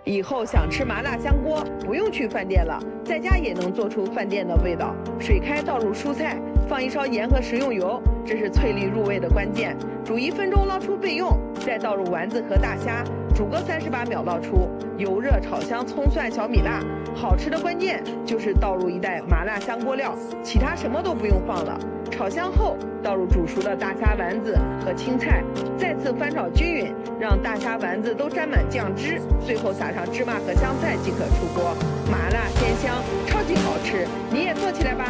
以后想吃麻辣香锅，不用去饭店了，在家也能做出饭店的味道。水开倒入蔬菜，放一勺盐和食用油，这是脆粒入味的关键。煮1分钟捞出备用，再倒入丸子和大虾，煮个38秒捞出。油热炒香葱蒜小米辣，好吃的关键就是倒入一袋麻辣香锅料，其他什么都不用放了。炒香后，倒入煮熟的大虾丸子和青菜，再次翻炒均匀，让大虾丸子都沾满酱汁，最后撒上芝麻和香菜即可出锅。麻辣鲜香，超级好吃，你也做起来吧！